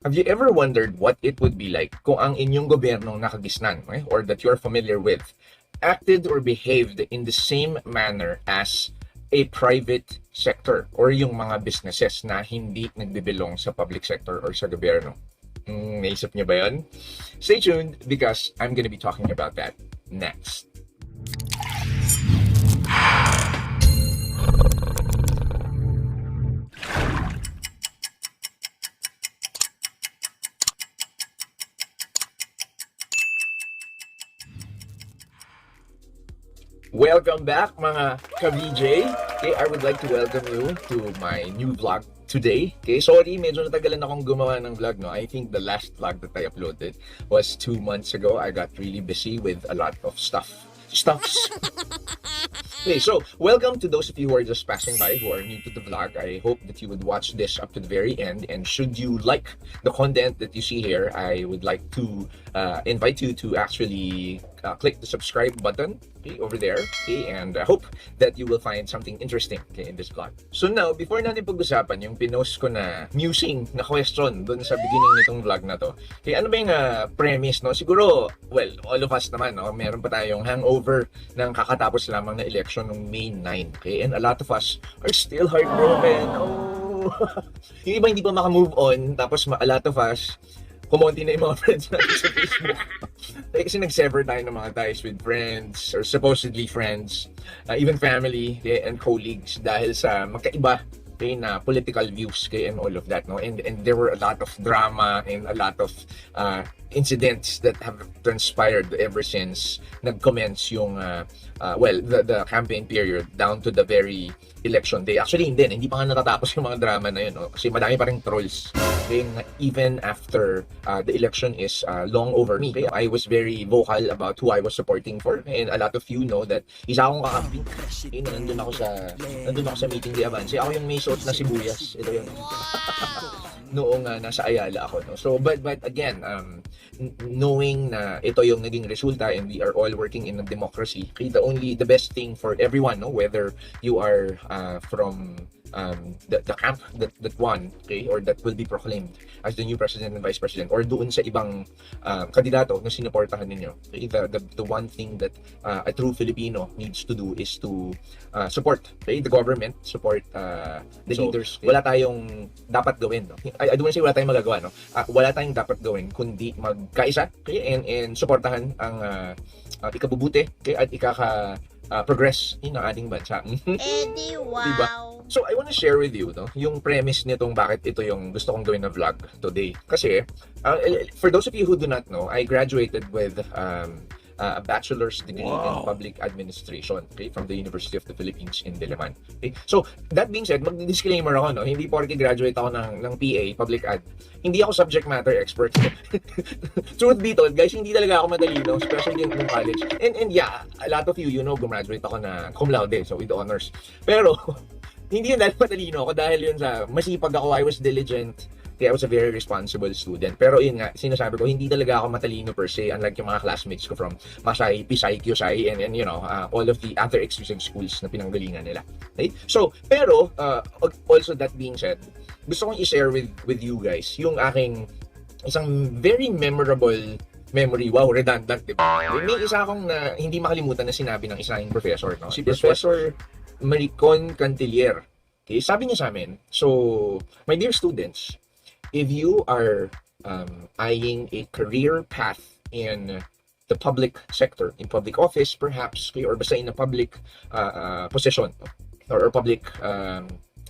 Have you ever wondered what it would be like kung ang inyong gobyernong nakagisnan, or that you're familiar with, acted or behaved in the same manner as a private sector or yung mga businesses na hindi nagbibilong sa public sector or sa gobyerno? Naisip niyo ba yun? Stay tuned because I'm gonna be talking about that next. Welcome back mga ka-VJ. Okay, I would like to welcome you to my new vlog today. Okay, sorry, medyo natagalan akong gumawa ng vlog, no? I think the last vlog that I uploaded was 2 months ago. I got really busy with a lot of stuffs. Okay, so welcome to those of you who are just passing by, who are new to the vlog. I hope that you would watch this up to the very end, and should you like the content that you see here, I would like to invite you to actually click the subscribe button, okay, over there, okay, and I hope that you will find something interesting, okay, in this vlog. So now, before natin pag-usapan yung pinost ko na musing na question dun sa beginning nitong vlog na to, okay, ano ba yung premise, no? Siguro, well, all of us naman, no, meron pa tayong hangover ng kakatapos lamang na election ng May 9, okay, and a lot of us are still heartbroken. Oh, yung iba hindi pa makamove on, tapos a lot of us, kumonti na yung mga friends natin sa Facebook. Kasi nag-sever tayo ng mga ties with friends or supposedly friends, even family, okay, and colleagues dahil sa magkaiba, okay, na political views, okay, and all of that, no? And there were a lot of drama and a lot of incidents that have transpired ever since nag-commence yung the campaign period down to the very election day. Actually, hindi pa nga natatapos yung mga drama na yun, no? Kasi madami pa ring trolls. Okay, even after the election is long over. Me, okay, I was very vocal about who I was supporting for, and a lot of you know that isa akong kakamping. Okay, nandun ako sa meeting di Avance. Ako yung may suot na sibuyas. Ito yun. Noong nasa Ayala ako, no? So but again, knowing na ito yung naging resulta and we are all working in a democracy, okay, the best thing for everyone, no, whether you are from the camp that won, okay, or that will be proclaimed as the new president and vice president, or doon sa ibang kandidato na sinuportahan ninyo, okay, the one thing that a true Filipino needs to do is to support, okay, the government, support the leaders. Okay? Wala tayong dapat gawin, no? I don't want to say wala tayong magagawa, no? Wala tayong dapat gawin kundi magkaisa, okay, and suportahan ang ikabubuti, okay, at progress ng ating bansa. Eddie, wow. Diba? So I want to share with you, no, yung premise nitong bakit ito yung gusto kong gawin na vlog today. Kasi for those of you who do not know, I graduated with a bachelor's degree in public administration, okay, from the University of the Philippines in Diliman. Okay? So that being said, mag-disclaimer ako, no, hindi porke graduate ako ng PA, public ad, hindi ako subject matter expert. Truth be told, guys, hindi talaga ako matalino, especially in college. And yeah, a lot of you know, gumraduate ako na cum laude, so with honors. Pero hindi yun dahil matalino ako, dahil yun sa masipag ako, I was diligent, I was a very responsible student. Pero yun nga, sinasabi ko, hindi talaga ako matalino per se, unlike yung mga classmates ko from Masay, Pisay, Kyusay, and you know, all of the other exclusive schools na pinanggalingan nila. Okay? So, pero, also that being said, gusto kong i-share with you guys yung aking isang very memorable memory. Wow, redundant, diba? May isa akong na hindi makalimutan na sinabi ng isang professor, no? Si Professor 𝗦𝗵𝗿𝗲 Cantilier. Okay, sabi niya sa amin, so, my dear students, if you are eyeing a career path in the public sector, in public office perhaps, or basta in a public position or public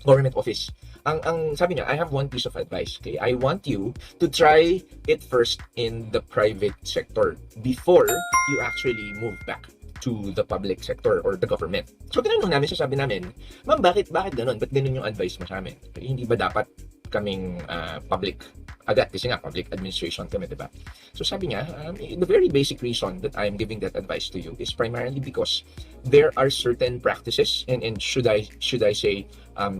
government office, ang sabi niya, I have one piece of advice. Okay, I want you to try it first in the private sector before you actually move back to the public sector or the government. So tinanong namin, sabi namin, ma'am, bakit ganun? Ba't ganun yung advice mo sa amin? Okay, hindi ba dapat kaming public agad, kasi nga public administration kami, diba? So sabi niya, the very basic reason that I'm giving that advice to you is primarily because there are certain practices and should I say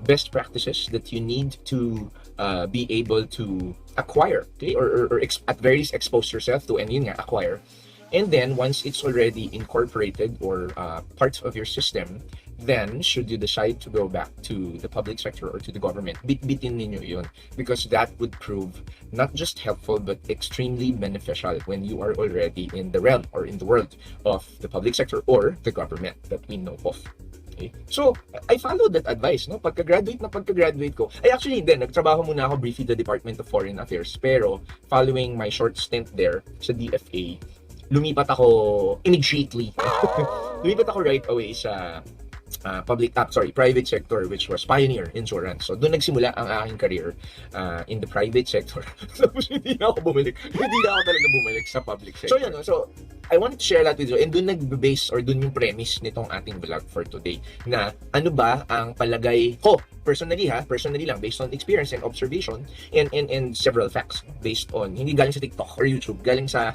best practices that you need to be able to acquire, okay, or at very least expose yourself to, and yun nga, acquire And then once it's already incorporated or part of your system, then should you decide to go back to the public sector or to the government, bitbitin ninyo yun, because that would prove not just helpful but extremely beneficial when you are already in the realm or in the world of the public sector or the government that we know of. Okay? So, I followed that advice, no? Pagka-graduate ko, ay actually hindi, nagtrabaho muna ako briefly the Department of Foreign Affairs, pero following my short stint there sa DFA, lumipat ako immediately. Lumipat ako right away sa private sector, which was Pioneer Insurance. So, doon nagsimula ang aking career in the private sector. Tapos, hindi na ako talaga bumalik sa public sector. So, yun, no? So, I wanted to share that with you. And doon nagbe-base or doon yung premise nitong ating vlog for today. Na ano ba ang palagay ko, personally lang, based on experience and observation and several facts based on, hindi galing sa TikTok or YouTube, galing sa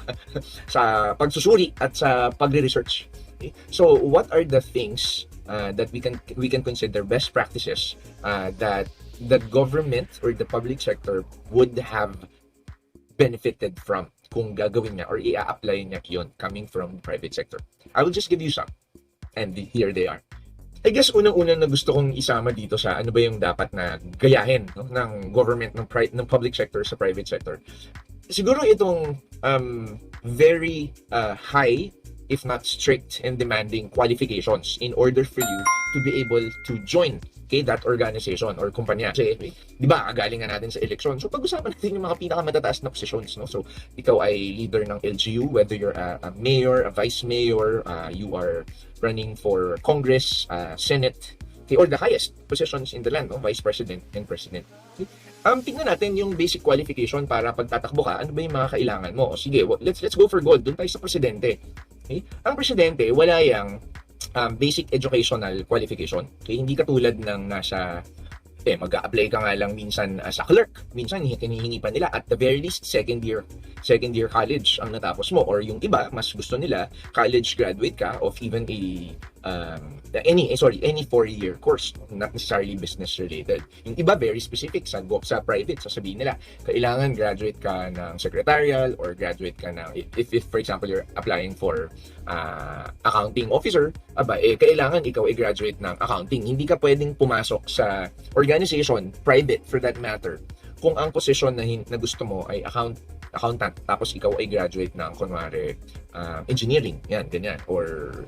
pagsusuri at sa pagre-research. Okay? So, what are the things that we can consider best practices that the government or the public sector would have benefited from kung gagawin niya or i-apply niya yun coming from the private sector? I will just give you some, and here they are. I guess unang-una na gusto kong isama dito sa ano ba yung dapat na gayahin, no, ng government, ng public sector sa private sector. Siguro itong very high, if not strict and demanding qualifications in order for you to be able to join that organization or kumpanya. Kasi, di ba, galing nga natin sa eleksyon. So, pag-usapan natin yung mga pinakamatataas na positions, no? So, ikaw ay leader ng LGU, whether you're a mayor, a vice mayor, you are running for Congress, Senate, okay, or the highest positions in the land, no? Vice President and President. Okay? Tingnan natin yung basic qualification para pagtatakbo ka, ano ba yung mga kailangan mo? O, sige, let's go for gold. Doon tayo sa presidente. Okay? Ang presidente, wala yang basic educational qualification. Okay? Hindi katulad ng nasa mag-a-apply ka nga lang minsan sa clerk. Minsan hinihingi pa nila at the very least second year college ang natapos mo, or yung iba mas gusto nila college graduate ka of even any 4-year course, not necessarily business related. Yung iba very specific sa private, sasabihin nila kailangan graduate ka ng secretarial or graduate ka ng if for example you're applying for accounting officer, kailangan ikaw ay graduate ng accounting. Hindi ka pwedeng pumasok sa organization, private for that matter, kung ang position na gusto mo ay accountant, tapos ikaw ay graduate ng kunwari engineering, yan, ganyan, or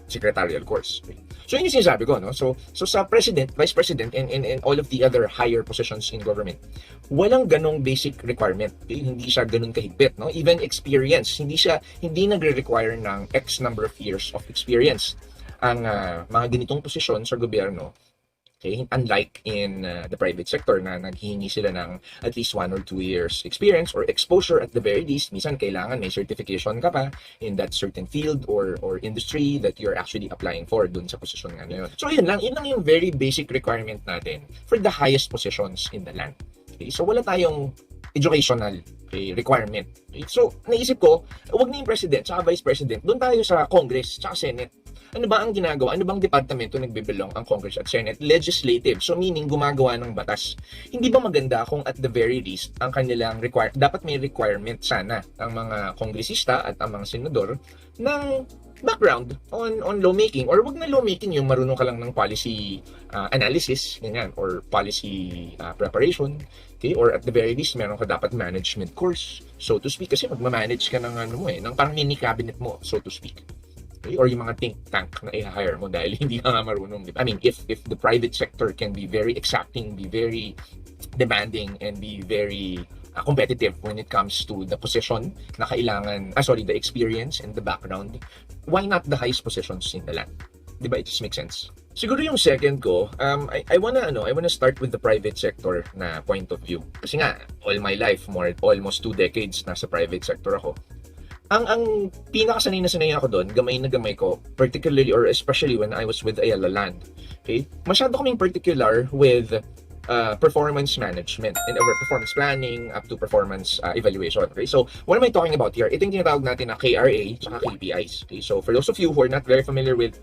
secretarial course. Okay. So yun yung sinasabi ko, no? So sa president, vice president, and all of the other higher positions in government, walang ganong basic requirement. Okay? Hindi siya ganun kahigpit, no? Even experience, hindi nagre-require ng X number of years of experience ang mga ganitong posisyon sa gobyerno. Okay? Unlike in the private sector na naghihingi sila ng at least 1 or 2 years experience or exposure at the very least. Minsan kailangan may certification ka pa in that certain field or industry that you're actually applying for dun sa posisyon nga na yun. So yun lang yung very basic requirement natin for the highest positions in the land. Okay? So wala tayong educational requirement. Okay? So naisip ko, wag na yung president tsaka vice president, doon tayo sa Congress tsaka Senate. Ano ba ang ginagawa? Ano bang departamento nagbibelong ang Congress at Senate? Legislative. So meaning gumagawa ng batas. Hindi ba maganda kung at the very least ang kanilang dapat may requirement sana ang mga kongresista at ang mga senador ng background on lawmaking, or wag na lawmaking yung marunong ka lang ng policy analysis, ganyan, or policy preparation, okay, or at the very least meron ka dapat management course, so to speak, kasi magma-manage ka ng ng parang mini cabinet mo, so to speak. Or yung mga think tank na i-hire mo dahil hindi ka nga marunong. I mean, if the private sector can be very exacting, be very demanding, and be very competitive when it comes to the position na kailangan, the experience and the background, why not the highest positions in the land? Diba? It just makes sense. Siguro yung second ko, I wanna start with the private sector na point of view. Kasi nga, all my life, almost 2 decades nasa private sector ako. Ang pinakasanay na sanay ako doon, gamay na gamay ko, particularly or especially when I was with 𝗟𝗜𝗖𝗏. Okay? Masyado kaming particular with performance management and performance planning up to performance evaluation. Okay? So, what am I talking about here? Ito yung tinatawag natin na KRA at KPIs. Okay? So, for those of you who are not very familiar with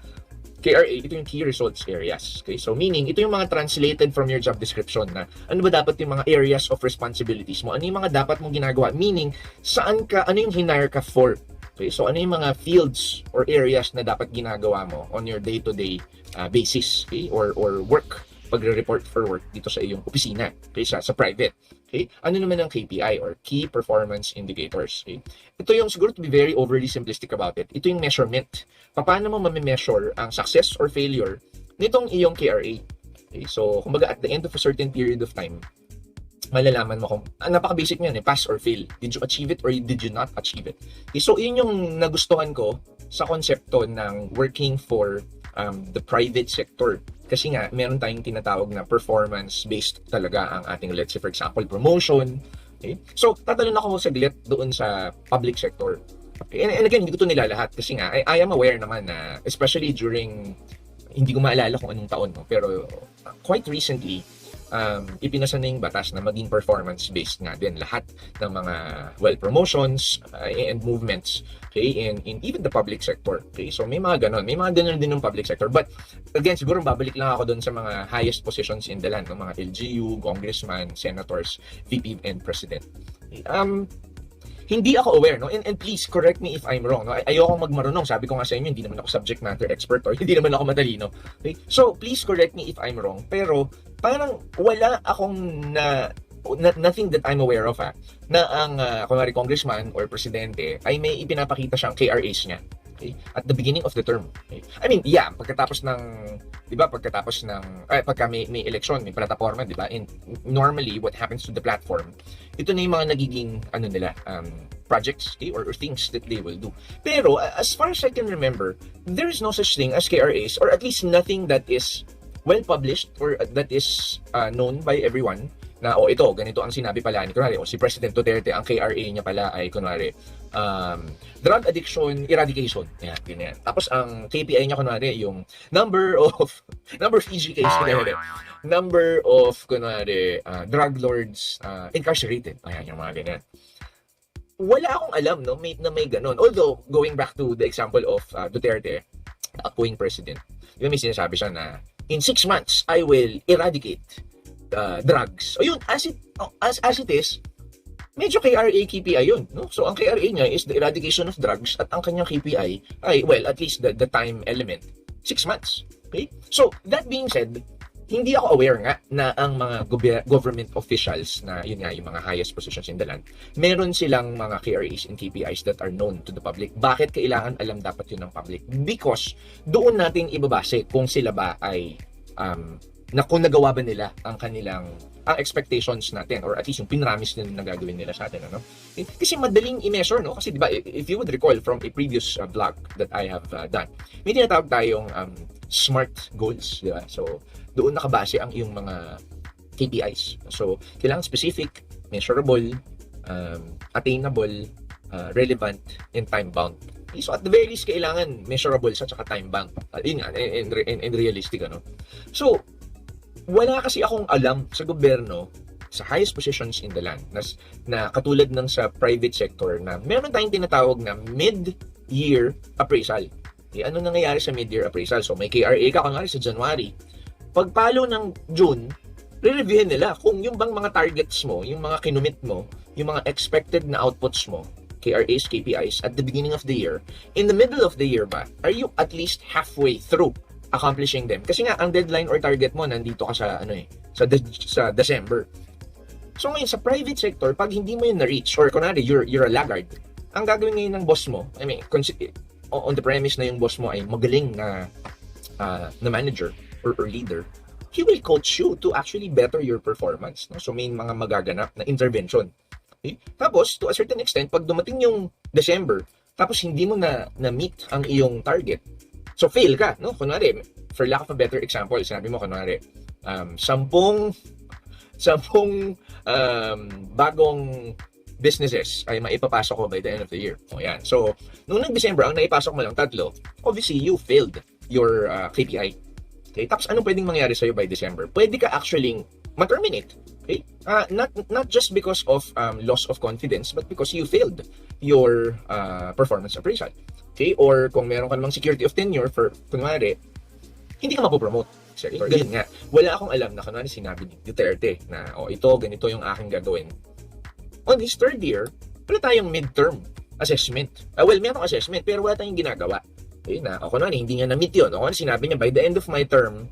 KRA, ito yung key results areas. Okay? So, meaning, ito yung mga translated from your job description na ano ba dapat yung mga areas of responsibilities mo? Ano yung mga dapat mong ginagawa? Meaning, ano yung hinire ka for? Okay, so ano yung mga fields or areas na dapat ginagawa mo on your day-to-day basis, okay, or work, pagre-report for work dito sa iyong opisina, okay, sa private. Okay, ano naman ang KPI or Key Performance Indicators? Okay, ito yung siguro to be very overly simplistic about it. Ito yung measurement. Paano mo ma-measure ang success or failure nitong iyong KRA? Okay, so kumbaga at the end of a certain period of time, malalaman mo kung napaka-basic niyan pass or fail. Did you achieve it or did you not achieve it? Okay, so yun yung nagustuhan ko sa konsepto ng working for the private sector. Kasi nga, meron tayong tinatawag na performance-based talaga ang ating, let's say for example, promotion. Okay? So, tatalon ako saglit doon sa public sector. Okay? And again, hindi ko ito nilalahat kasi nga, I am aware naman na, especially during, hindi ko maalala kung anong taon, no? Pero quite recently, ipinasa na yung batas na maging performance-based nga din lahat ng mga promotions and movements, okay, in even the public sector. Okay, so may mga ganon din ng public sector, but again, siguro babalik lang ako doon sa mga highest positions in the land, ng mga LGU, congressman, senators, VP, and president. Okay, hindi ako aware, no? And please correct me if I'm wrong, no? Ayokong magmarunong. Sabi ko nga sa inyo, hindi naman ako subject matter expert or hindi naman ako matalino. Okay? So, please correct me if I'm wrong. Pero, parang wala akong nothing that I'm aware of, na ang, kunwari, congressman or presidente ay may ipinapakita siyang KRAs niya. Okay? At the beginning of the term. Okay? I mean, yeah, pagkatapos ng, di ba, pagka may election, may plataforma, di ba? And normally, what happens to the platform, ito na yung mga nagiging, projects, okay, or things that they will do. Pero, as far as I can remember, there is no such thing as KRAs, or at least nothing that is well-published or that is known by everyone na, ito, ganito ang sinabi pala ni, kunwari, si President Duterte, ang KRA niya pala ay, kunwari, drug addiction eradication. Yan, ganyan. Tapos, ang KPI niya, kunwari, yung number of EG cases, number of, kunwari, drug lords incarcerated. Ayan, yung mga ganyan. Wala akong alam, no, na may ganon. Although, going back to the example of Duterte, the outgoing president, may sinasabi siya na, in 6 months, I will eradicate drugs. O yun, as it is, medyo KRA KPI yun, no? So, ang KRA niya is the eradication of drugs at ang kanyang KPI ay, at least the time element, 6 months. Okay? So, that being said, hindi ako aware nga na ang mga government officials na, yun nga, yung mga highest positions in the land, meron silang mga KRAs and KPIs that are known to the public. Bakit kailangan alam dapat yun ng public? Because doon natin ibabase kung sila ba ay na kung nagawa ba nila ang kanilang expectations natin or at least yung pinramis nila na gagawin nila sa atin, ano? Kasi madaling i-measure, no? Kasi 'di ba, if you would recall from a previous vlog that I have done, may tinatawag tayong SMART goals, 'di ba? So doon nakabase ang iyong mga KPIs. So kailangan specific, measurable, attainable, relevant, and time-bound. So at the very least, kailangan measurable sa tsaka time-bound. Yun nga, and realistic, ano? So, wala kasi akong alam sa gobyerno, sa highest positions in the land, na katulad ng sa private sector, na meron tayong tinatawag na mid-year appraisal. Ano nangyayari sa mid-year appraisal? So, may KRA ka, kunwari sa January. Pagpalo ng June, re-reviewin nila kung yung bang mga targets mo, yung mga kinumit mo, yung mga expected na outputs mo, KRAs, KPIs, at the beginning of the year, in the middle of the year ba, are you at least halfway through accomplishing them? Kasi nga, ang deadline or target mo, nandito ka sa, sa December. So ngayon, sa private sector, pag hindi mo yun na-reach, or kunwari, you're a laggard, ang gagawin ngayon ng boss mo, on the premise na yung boss mo ay magaling na manager or leader, he will coach you to actually better your performance. No? So may mga magaganap na intervention. Okay? Tapos, to a certain extent, pag dumating yung December, tapos hindi mo na-meet ang iyong target, so fail ka, no? Kunwari, for lack of a better example, sinabi mo, kunwari, 10 bagong businesses ay maipapasok ko by the end of the year. O yan. So, nung nag-December, ang naipasok mo lang 3, obviously, you failed your KPI. Okay? Tapos, anong pwedeng mangyari sa'yo by December? Pwede ka actually ma-terminate. Okay? Not just because of loss of confidence, but because you failed your performance appraisal. Okay? Or kung meron ka namang security of tenure for, kunwari, hindi ka mapopromote. Ganyan nga. Wala akong alam na kunwari sinabi ni Duterte na, ito, ganito yung aking gagawin. On his 3rd year, wala tayong midterm assessment. Well, merong assessment, pero wala tayong ginagawa. Okay, na ako na, hindi niya na-meet yun. Ako na, sinabi niya, by the end of my term,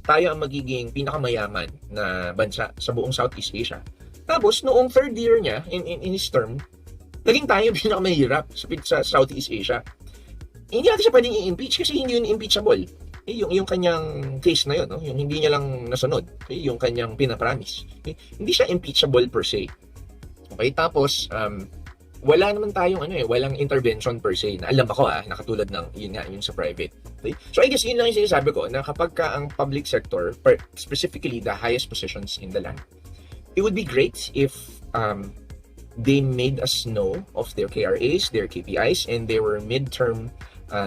tayo ang magiging pinakamayaman na bansa sa buong Southeast Asia. Tapos, noong third year niya, in his term, naging tayo pinakamahirap sa Southeast Asia. Hindi natin siya pwedeng i-impeach kasi hindi yun impeachable. Yung kanyang case na yun, no? Yung hindi niya lang nasunod, yung kanyang pinapromise. Hindi siya impeachable per se. Okay, tapos, wala naman tayong walang intervention per se na alam ako na katulad ng yun sa private. Okay? So I guess yun lang yung sinasabi ko na kapag ka ang public sector, specifically the highest positions in the land, it would be great if they made us know of their KRAs, their KPIs, and there were midterm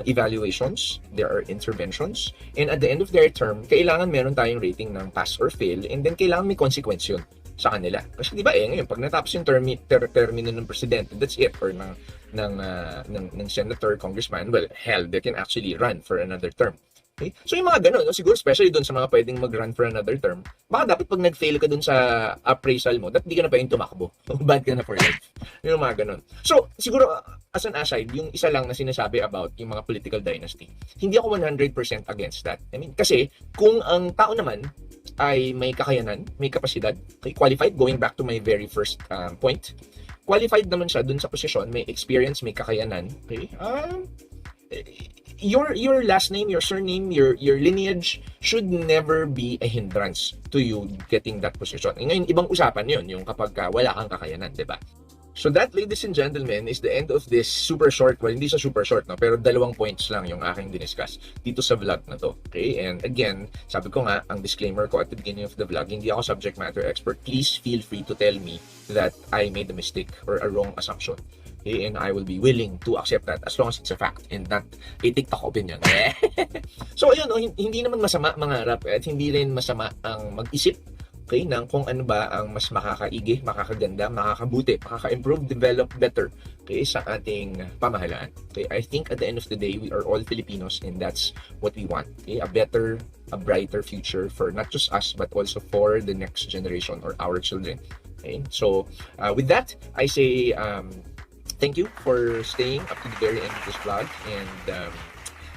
evaluations, there are interventions, and at the end of their term, kailangan meron tayong rating ng pass or fail, and then kailangan may consequence yun sa kanila. Kasi di ba ngayon, pag natapos yung termino ng presidente, that's it, or ng senator, congressman, well, hell, they can actually run for another term. Okay? So yung mga ganun, no? Siguro especially dun sa mga pwedeng mag-run for another term, baka dapat pag nag-fail ka dun sa appraisal mo, dapat di ka na pwedeng tumakbo. Bad ka na for life. Yung mga ganun. So, siguro, as an aside, yung isa lang na sinasabi about yung mga political dynasty, hindi ako 100% against that. I mean, kasi, kung ang tao naman ay may kakayanan, may kapasidad, okay, qualified, going back to my very first point, qualified naman siya dun sa posisyon, may experience, may kakayanan, okay, your last name, your surname, your lineage should never be a hindrance to you getting that position. Ngayon, ibang usapan yun, yung kapag wala kang kakayanan, di ba? So that, ladies and gentlemen, is the end of this super short, well, hindi sa super short, no, pero 2 points lang yung aking diniscuss dito sa vlog na to. Okay? And again, sabi ko nga, ang disclaimer ko at the beginning of the vlog, hindi ako subject matter expert. Please feel free to tell me that I made a mistake or a wrong assumption. Okay, and I will be willing to accept that as long as it's a fact and not a TikTok opinion. So ayun, no, hindi naman masama mangarap at hindi rin masama ang mag-isip, okay, ng kung ano ba ang mas makakaigi, makakaganda, makakabuti, makaka-improve, develop better, okay, sa ating pamahalaan. Okay, I think at the end of the day, we are all Filipinos and that's what we want. Okay, a better, a brighter future for not just us but also for the next generation or our children. Okay, so with that, I say thank you for staying up to the very end of this vlog, and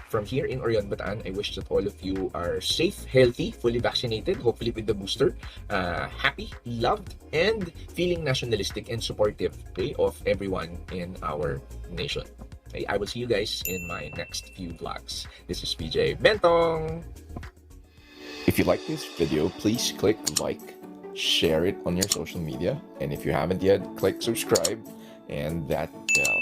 from here in 𝗟𝗏𝗏𝗲, I wish that all of you are safe, healthy, fully vaccinated, hopefully with the booster, happy, loved, and feeling nationalistic and supportive, okay, of everyone in our nation. Okay, I will see you guys in my next few vlogs. This is PJ Bentong. If you like this video, please click like, share it on your social media, and if you haven't yet, click subscribe and that bell.